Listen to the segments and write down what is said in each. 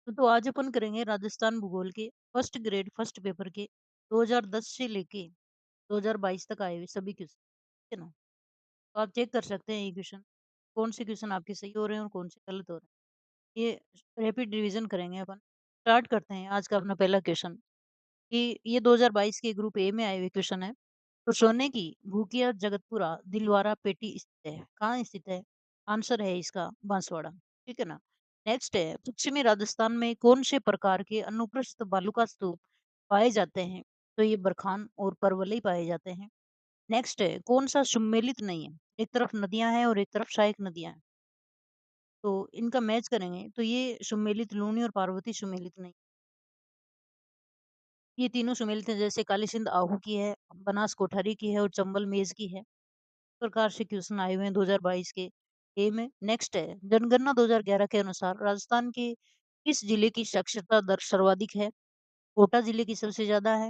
तो आज अपन करेंगे राजस्थान भूगोल के फर्स्ट ग्रेड फर्स्ट पेपर के 2010 से लेके 2022 तक आए हुए सभी क्वेश्चन, ठीक है ना। तो आप चेक कर सकते हैं ये क्वेश्चन, कौन से क्वेश्चन आपके सही हो रहे हैं और कौन से गलत हो रहे हैं। ये रैपिड रिवीजन करेंगे अपन। स्टार्ट करते हैं आज का अपना पहला क्वेश्चन कि ये 2022 के ग्रुप ए में आए हुए क्वेश्चन है। तो सोने की भूकिया जगतपुरा दिलवारा पेटी स्थित है, कहाँ स्थित है? आंसर है इसका बांसवाड़ा, ठीक है ना। नेक्स्ट है, पश्चिमी राजस्थान में कौन से प्रकार के अनुप्रस्थ बालुका स्तूप पाए जाते हैं? तो ये बरखान और परवलई पाए जाते हैं। नेक्स्ट है, कौन सा सुमेलित नहीं है? एक तरफ नदियां हैं और एक तरफ सहायक नदियां हैं। तो इनका मैच करेंगे तो ये सुमेलित लूनी और पार्वती सुमेलित नहीं। ये तीनों सुमेलित हैं, जैसे काली सिंध आहू की है, बनास कोठारी की है और चंबल मेज की है। प्रकार से क्वेश्चन आए हुए हैं 2022 के ए में। नेक्स्ट है, जनगणना 2011 के अनुसार राजस्थान के किस जिले की साक्षरता दर सर्वाधिक है? कोटा जिले की सबसे ज्यादा है।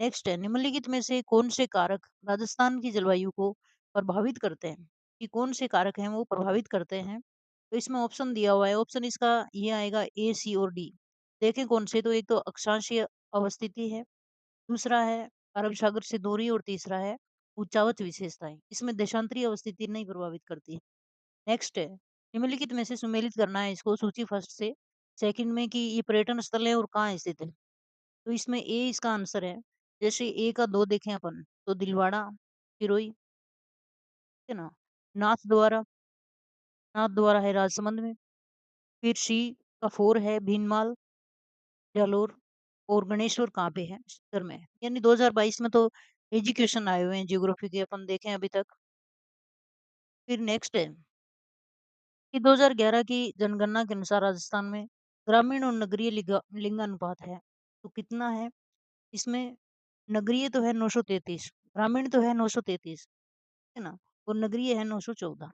नेक्स्ट है, निम्नलिखित में से कौन से कारक राजस्थान की जलवायु को प्रभावित करते हैं? कि कौन से कारक हैं वो प्रभावित करते हैं? तो इसमें ऑप्शन दिया हुआ है, ऑप्शन इसका ये आएगा ए, सी और डी। देखें कौन से, तो एक तो अक्षांशीय अवस्थिति है, दूसरा है अरब सागर से दूरी और तीसरा है उच्चावच विशेषताएं। इसमें देशांतरीय अवस्थिति नहीं प्रभावित करती है। नेक्स्ट है, निम्नलिखित में से सुमेलित करना है इसको सूची फर्स्ट से सेकंड में कि ये पर्यटन स्थल है और कहाँ स्थित है। तो इसमें ए इसका आंसर है। जैसे ए का दो देखें अपन तो दिलवाड़ा, सिरोही, है ना। नाथ द्वारा, नाथ द्वारा है राजसमंद में। फिर सी का फोर है भीनमाल, जालोर, और गणेश्वर कहाँ पे है? छत्तीसगढ़ में है। यानी 2022 में तो एजुकेशन आए हुए हैं ज्योग्राफी के, अपन देखें अभी तक। फिर नेक्स्ट है कि 2011 की जनगणना के अनुसार राजस्थान में ग्रामीण और नगरीय लिंगानुपात है, तो कितना है? इसमें नगरीय तो है 933, ग्रामीण तो है 933, है ना, और नगरीय है 914।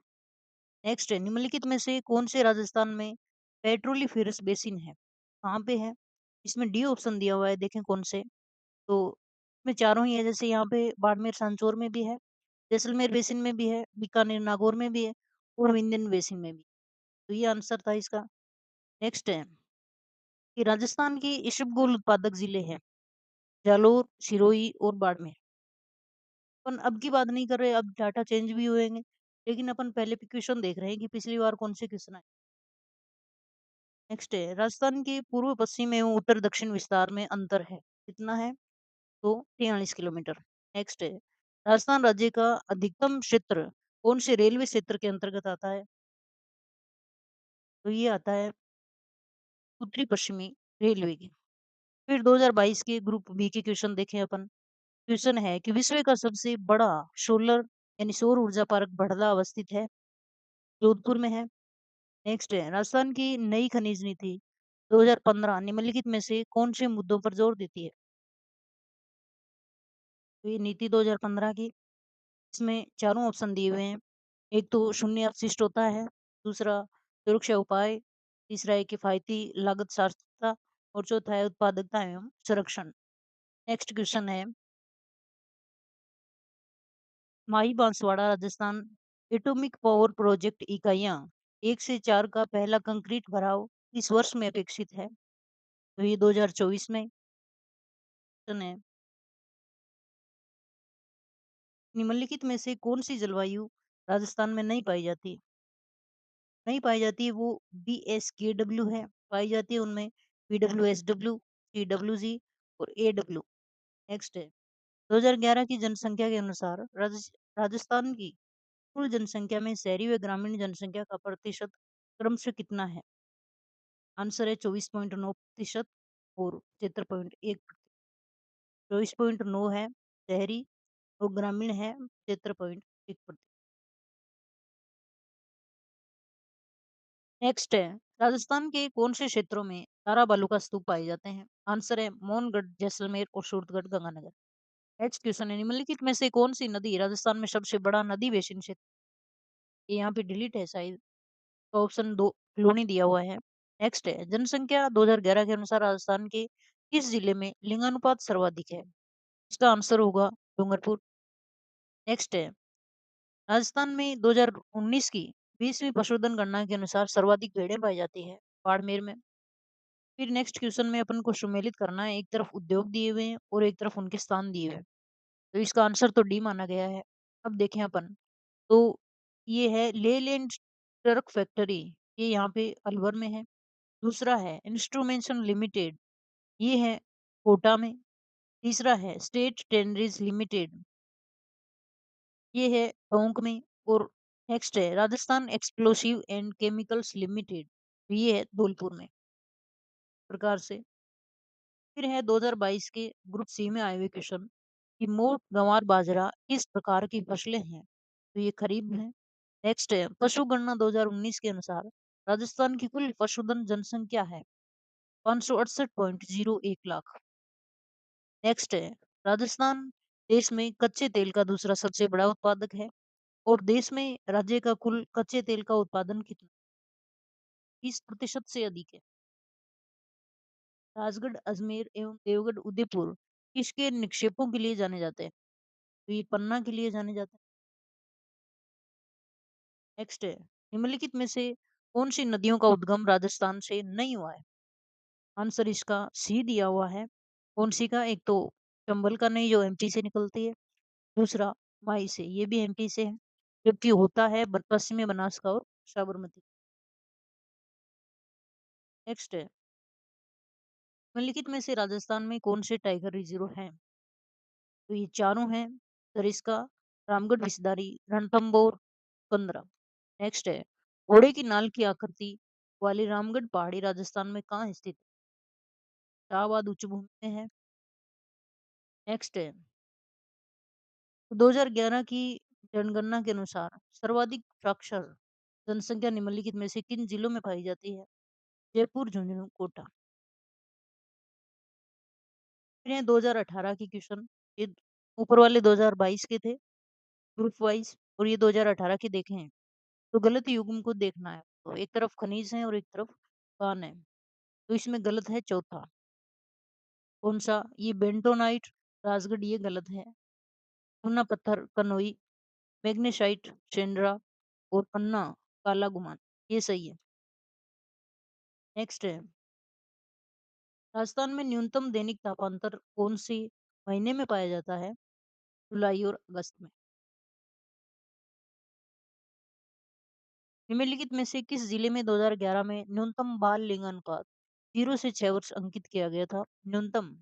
नेक्स्ट है, निम्नलिखित में से कौन से राजस्थान में पेट्रोलिफेरस बेसिन है? कहाँ पे है? इसमें डी ऑप्शन दिया हुआ है, देखें कौन से। तो इसमें चारों ही है, जैसे यहाँ पे बाड़मेर सांचौर में भी है, जैसलमेर बेसिन में भी है, बीकानेर नागौर में भी है, और विंध्यन बेसिन में भी। तो ये आंसर था इसका। नेक्स्ट है कि राजस्थान के इसबगोल उत्पादक जिले हैं जालोर, सिरोही और बाड़मेर। अपन अब की बात नहीं कर रहे, अब डाटा चेंज भी हुएंगे, लेकिन अपन पहले पे क्वेश्चन देख रहे हैं कि पिछली बार कौन से क्वेश्चन आए। नेक्स्ट है, राजस्थान के पूर्व पश्चिम एवं उत्तर दक्षिण विस्तार में अंतर है, कितना है? तो 43 किलोमीटर। नेक्स्ट है, राजस्थान राज्य का अधिकतम क्षेत्र कौन से रेलवे क्षेत्र के अंतर्गत आता है? तो ये आता है उत्तरी पश्चिमी रेलवे की। फिर 2022 के ग्रुप बी के क्वेश्चन देखें अपन। क्वेश्चन है कि विश्व का सबसे बड़ा सोलर यानी सौर ऊर्जा पार्क बड़ला अवस्थित है, जोधपुर में है। नेक्स्ट है, राजस्थान की नई खनिज नीति 2015 निम्नलिखित में से कौन से मुद्दों पर जोर देती है? तो ये नीति 2015 की, इसमें चारों ऑप्शन दिए हुए हैं। एक तो शून्य अपशिष्ट होता है, दूसरा सुरक्षा उपाय, तीसरा है किफायती लागत सार्थकता, और चौथा है उत्पादकता एवं संरक्षण। नेक्स्ट क्वेश्चन है, Mahi Banswara Rajasthan atomic power project इकाइयां 1 से 4 का पहला कंक्रीट भराव इस वर्ष में अपेक्षित है? तो ये 2024 में। क्वेश्चन है, निम्नलिखित में से कौन सी जलवायु राजस्थान में नहीं पाई जाती? नहीं पाई जाती है वो BSKW है, पाई जाती है उनमें PWSW, CWG और AW। नेक्स्ट है, 2011 की जनसंख्या के अनुसार राजस्थान की कुल जनसंख्या में शहरी व ग्रामीण जनसंख्या का प्रतिशत क्रमशः कितना है? आंसर है 24.9% और 73.1। 24.9 है शहरी और ग्रामीण है 73.1%। नेक्स्ट है, राजस्थान के कौन से क्षेत्रों में तारा बालू का स्तूप पाए जाते हैं? आंसर है मोहनगढ़, जैसलमेर और सूरतगढ़, गंगानगर। नेक्स्ट क्वेश्चन है, निम्नलिखित में से कौन सी नदी राजस्थान में सबसे बड़ा नदी बेसिन क्षेत्र? ये यहाँ पे डिलीट है शायद, तो ऑप्शन दो लूनी दिया हुआ है। नेक्स्ट है, जनसंख्या 2011 के अनुसार राजस्थान के किस जिले में लिंगानुपात सर्वाधिक है? इसका आंसर होगा डूंगरपुर। नेक्स्ट है, राजस्थान में 2019 की 20वीं पशुधन गणना के अनुसार सर्वाधिक भेड़ें पाई जाती है बाड़मेर में। फिर नेक्स्ट क्वेश्चन में अपन को सम्मिलित करना है, एक तरफ उद्योग दिए हुए हैं और एक तरफ उनके स्थान दिए हुए हैं। तो इसका आंसर तो डी माना गया है। अब देखें अपन, तो ये है लेलैंड ट्रक फैक्ट्री, ये यहाँ पे अलवर में है। दूसरा है इंस्ट्रूमेंटेशन लिमिटेड, ये है कोटा में। तीसरा है स्टेट टेनरीज लिमिटेड, ये है टोंक में। और नेक्स्ट है Rajasthan explosive and chemicals limited, ये है धौलपुर में। प्रकार से फिर है 2022 के ग्रुप सी में आए हुए क्वेश्चन कि मोट गंवार बाजरा किस प्रकार की फसलें हैं, तो ये खरीफ है। नेक्स्ट है पशु गणना 2019 के अनुसार राजस्थान की कुल पशुधन जनसंख्या है 568.01 लाख। नेक्स्ट है राजस्थान देश में कच्चे तेल का दूसरा सबसे बड़ा उत्पादक है और देश में राज्य का कुल कच्चे तेल का उत्पादन कितना 30% से अधिक है। राजगढ़, अजमेर एवं देवगढ़, उदयपुर किसके निक्षेपों के लिए जाने जाते हैं, तो ये पन्ना के लिए जाने जाते हैं। नेक्स्ट है निम्नलिखित में से कौन सी नदियों का उद्गम राजस्थान से नहीं हुआ है, आंसर इसका सी दिया हुआ है। कौन सी का, एक तो चंबल का नहीं जो एमपी से निकलती है, दूसरा माई से, ये भी एमपी से है, जबकि होता है पश्चिमी बनास का और साबरमती। नेक्स्ट है निम्नलिखित में से राजस्थान में कौन से टाइगर रिजर्व हैं, तो ये चारों हैं, सरिस्का, रामगढ़ विसदारी, रणथंभौर, कंदरा। नेक्स्ट है घोड़े की नाल की आकृति वाली रामगढ़ पहाड़ी राजस्थान में कहाँ स्थित है, शाहबाद उच्च भूमि में है। नेक्स्ट है 2011 की जनगणना के अनुसार सर्वाधिक साक्षर जनसंख्या निम्नलिखित में से किन जिलों में पाई जाती है, जयपुर, झुंझुनू, कोटा। फिर हैं 2018 की क्वेश्चन, ये ऊपर वाले 2022 के थे ग्रुप वाइज, और ये 2018 के देखे हैं। तो गलत युग्म को देखना है, तो एक तरफ खनिज है और एक तरफ कान है, तो इसमें गलत है चौथा। कौन सा, ये बेंटोनाइट राजगढ़, ये गलत है। चूना पत्थर कनोई, मैग्नेसाइट शेंड्रा और पन्ना काला गुमान, ये सही है। नेक्स्ट है राजस्थान में न्यूनतम दैनिक तापांतर कौन सी महीने में पाया जाता है, जुलाई और अगस्त में। निम्नलिखित में से किस जिले में 2011 में न्यूनतम बाल लिंगानुपात 0 से 6 वर्ष अंकित किया गया था, न्यूनतम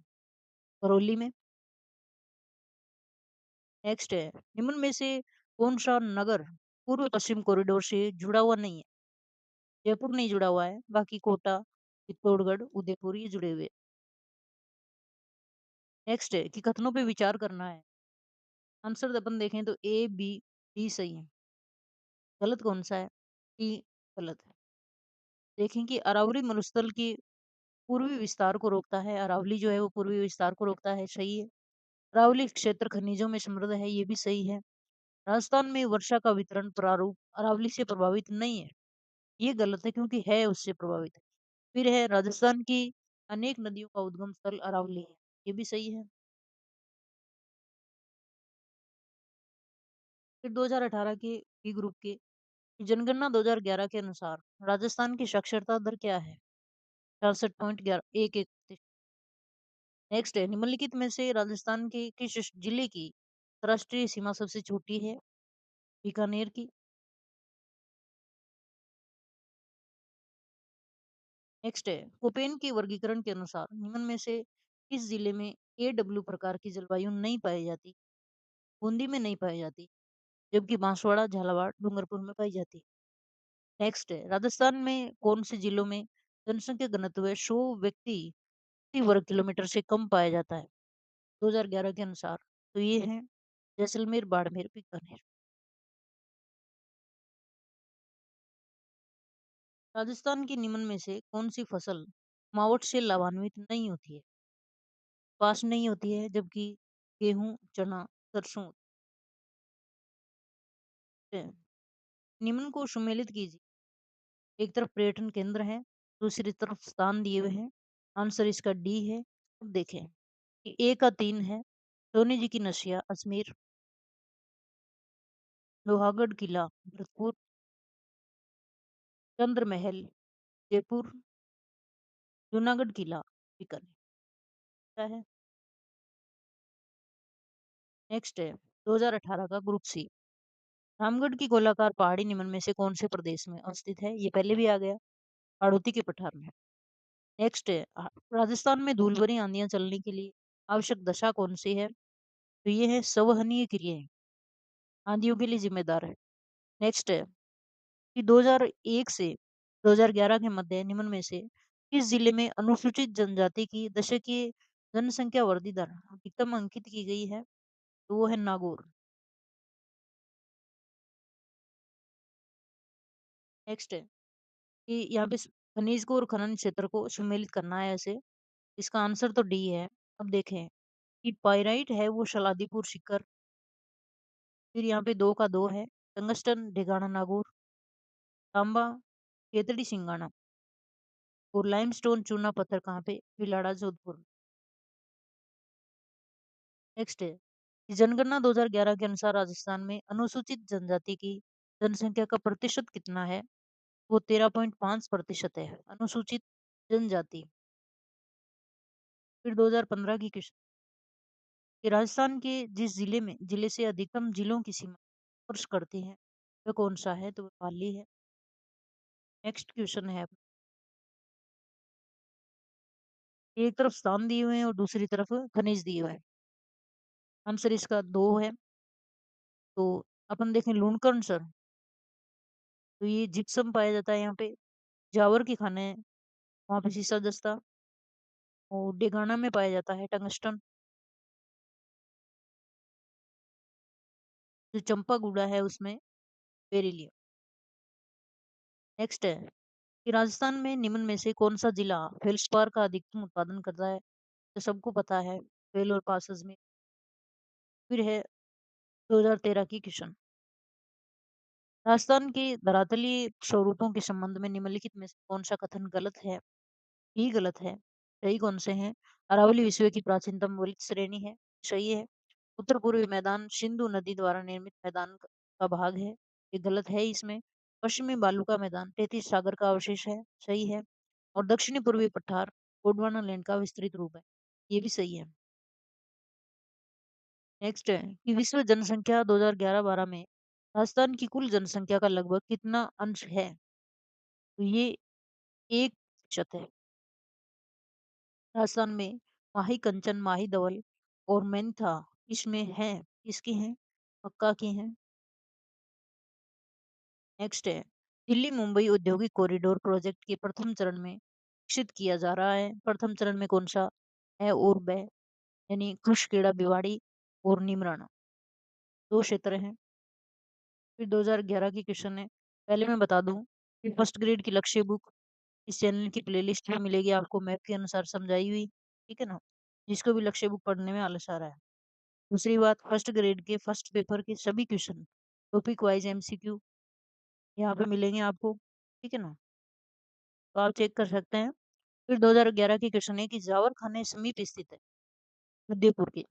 करौली में। नेक्स्ट है निम्न में से कौन सा नगर पूर्व पश्चिम कॉरिडोर से जुड़ा हुआ नहीं है, जयपुर नहीं जुड़ा हुआ है, बाकी कोटा, चित्तौड़गढ़, उदयपुर ये जुड़े हुए। नेक्स्ट है कि कथनों पे विचार करना है, आंसर अपन देखें तो ए बी डी सही है। गलत कौन सा है, डी गलत है। देखें कि अरावली मरुस्थल की पूर्वी विस्तार को रोकता है, अरावली जो है वो पूर्वी विस्तार को रोकता है, सही है। अरावली क्षेत्र खनिजों में समृद्ध है, ये भी सही है। राजस्थान में वर्षा का वितरण प्रारूप अरावली से प्रभावित नहीं है, ये गलत है क्योंकि है उससे प्रभावित। फिर है राजस्थान की अनेक नदियों का उद्गम स्थल अरावली है, ये भी सही है। फिर 2018 के बी ग्रुप के जनगणना 2011 के अनुसार राजस्थान की साक्षरता दर क्या है, 66.11 नेक्स्ट है निम्नलिखित में से राजस्थान के किस जिले की राष्ट्रीय सीमा सबसे छोटी है, बीकानेर की। नेक्स्ट है कोपेन के वर्गीकरण के अनुसार निम्न में से किस जिले में एडब्ल्यू प्रकार की जलवायु नहीं पाई जाती, बूंदी में नहीं पाई जाती, जबकि बांसवाड़ा, झालावाड़, डूंगरपुर में पाई जाती है। नेक्स्ट है राजस्थान में कौन से जिलों में जनसंख्या घनत्व 100 व्यक्ति प्रति वर्ग किलोमीटर से कम पाया जाता है 2011 के अनुसार, तो ये है जैसलमेर, बाड़मेर, बीकानेर। राजस्थान की निम्न में से कौन सी फसल मावट से लाभान्वित नहीं होती है, पास नहीं होती है, जबकि गेहूं, चना, सरसों होते हैं। निम्न को सुमेलित कीजिए, एक तरफ पर्यटन केंद्र है, दूसरी तरफ स्थान दिए हुए हैं, आंसर इसका डी है। अब देखें कि ए का 3 है, सोनी जी की नशिया अजमेर, लोहागढ़ किला भरतपुर, चंद्र महल जयपुर, जूनागढ़ किला बीकानेर का है। नेक्स्ट है 2018 का ग्रुप सी। रामगढ़ की गोलाकार पहाड़ी निम्न में से कौन से प्रदेश में अवस्थित है? ये पहले भी आ गया, हाड़ौती के पठार में। नेक्स्ट है राजस्थान में धूल भरी आंधियां चलने के लिए आवश्यक दशा कौन सी है? तो ये है संवहनीय क्रियाएं, आंधियों के लिए जिम्मेदार है। नेक्स्ट है कि 2001 से 2011 के मध्य निम्न में से किस जिले में अनुसूचित जनजाति की दशकीय जनसंख्या वृद्धि दर अधिकतम अंकित की गई है? तो वो है नागौर। नेक्स्ट है कि यहाँ पे खनिज को और खनन क्षेत्र को सम्मिलित करना है ऐसे। इसका आंसर तो डी है। अब देखें कि पाइराइट है वो शलादीपुर सीकर, फिर यहाँ पे दो का दो है, टंगस्टन ढेगाना नागौर, तांबा केतड़ी सिंगाना, और लाइमस्टोन चूना पत्थर कहाँ पे? भिलाड़ा जोधपुर। नेक्स्ट है कि जनगणना 2011 के अनुसार राजस्थान में अनुसूचित जनजाति की जनसंख्या का प्रतिशत कितना है? वो 13.5% है अनुसूचित जनजाति। फिर 2015 की क्वेश्चन कि राजस्थान के जिस जिले से अधिकतम जिलों की सीमा स्पर्श करती है वह कौन सा है? तो वह पाली है। नेक्स्ट क्वेश्चन है एक तरफ स्थान दिए हुए हैं और दूसरी तरफ खनिज दिए हुए हैं। आंसर इसका दो है। तो अपन देखें लूणकरण सर, तो ये जिप्सम पाया जाता है यहाँ पे। जावर की खाने वहां पे सीसा दस्ता, और डेगाना में पाया जाता है टंगस्टन। जो चंपा गुड़ा है उसमें बेरिलियम। नेक्स्ट है कि राजस्थान में निम्न में से कौन सा जिला फेल्सपार का अधिकतम उत्पादन करता है? तो सबको पता है फेल और पासस में। फिर है 2013 की क्वेश्चन राजस्थान के धरातलीय स्वरूपों के संबंध में निम्नलिखित में से कौन सा कथन गलत है? ही गलत है। सही कौन से हैं? अरावली विश्व की प्राचीनतम वलित श्रेणी है, सही है। उत्तर पूर्वी मैदान सिंधु नदी द्वारा निर्मित मैदान का भाग है, ये गलत है इसमें। पश्चिमी बालू का मैदान 33 सागर का अवशेष है, सही है। और दक्षिणी पूर्वी पठार गोंडवाना लैंड का विस्तृत रूप है, ये भी सही है। नेक्स्ट है कि विश्व जनसंख्या 2011-12 में राजस्थान की कुल जनसंख्या का लगभग कितना अंश है? तो ये 1% है। राजस्थान में माही कंचन, माही धवल और मेंथा इसमें है, किसकी हैं? मक्का की हैं। नेक्स्ट है दिल्ली मुंबई औद्योगिक कॉरिडोर प्रोजेक्ट के प्रथम चरण में विकसित किया जा रहा है। प्रथम चरण में कौन सा है? और ब यानी कुशखेड़ा भिवाड़ी और निमराना, दो क्षेत्र हैं। फिर 2011 की क्वेश्चन है, पहले मैं बता दूं कि फर्स्ट ग्रेड की लक्ष्य बुक इस चैनल की प्लेलिस्ट में मिलेगी आपको, मैप के अनुसार समझाई हुई, ठीक है ना, जिसको भी लक्ष्य बुक पढ़ने में आलस आ रहा है। दूसरी बात, फर्स्ट ग्रेड के फर्स्ट पेपर के सभी क्वेश्चन टॉपिक वाइज एमसीक्यू यहाँ पे मिलेंगे आपको, ठीक है ना, तो आप चेक कर सकते हैं। फिर 2011 की क्वेश्चन है कि जावर खाने समीप स्थित है उदयपुर के।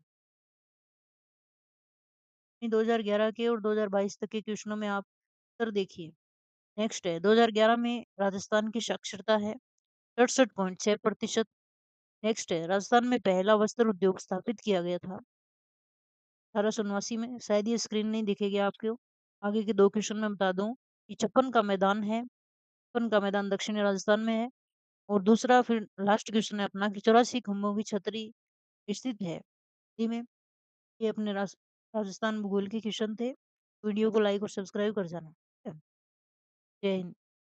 2011 के और 2022 तक के क्वेश्चनों में आप उत्तर देखिए। नेक्स्ट है 2011 में राजस्थान की साक्षरता है 68.6%। नेक्स्ट है राजस्थान में पहला वस्त्र उद्योग स्थापित किया गया था 1889 में। शायद ये स्क्रीन नहीं दिखेगी आपको। आगे के दो क्वेश्चन में बता दूं कि छप्पन का मैदान है, छप्पन का मैदान दक्षिणी राजस्थान में है। और दूसरा फिर लास्ट क्वेश्चन है अपना कि 84 खंभों की छतरी स्थित है दिल्ली में। ये अपने राजस्थान भूगोल के क्वेश्चन थे। वीडियो को लाइक और सब्सक्राइब कर जाना। ठीक है? जय हिंद।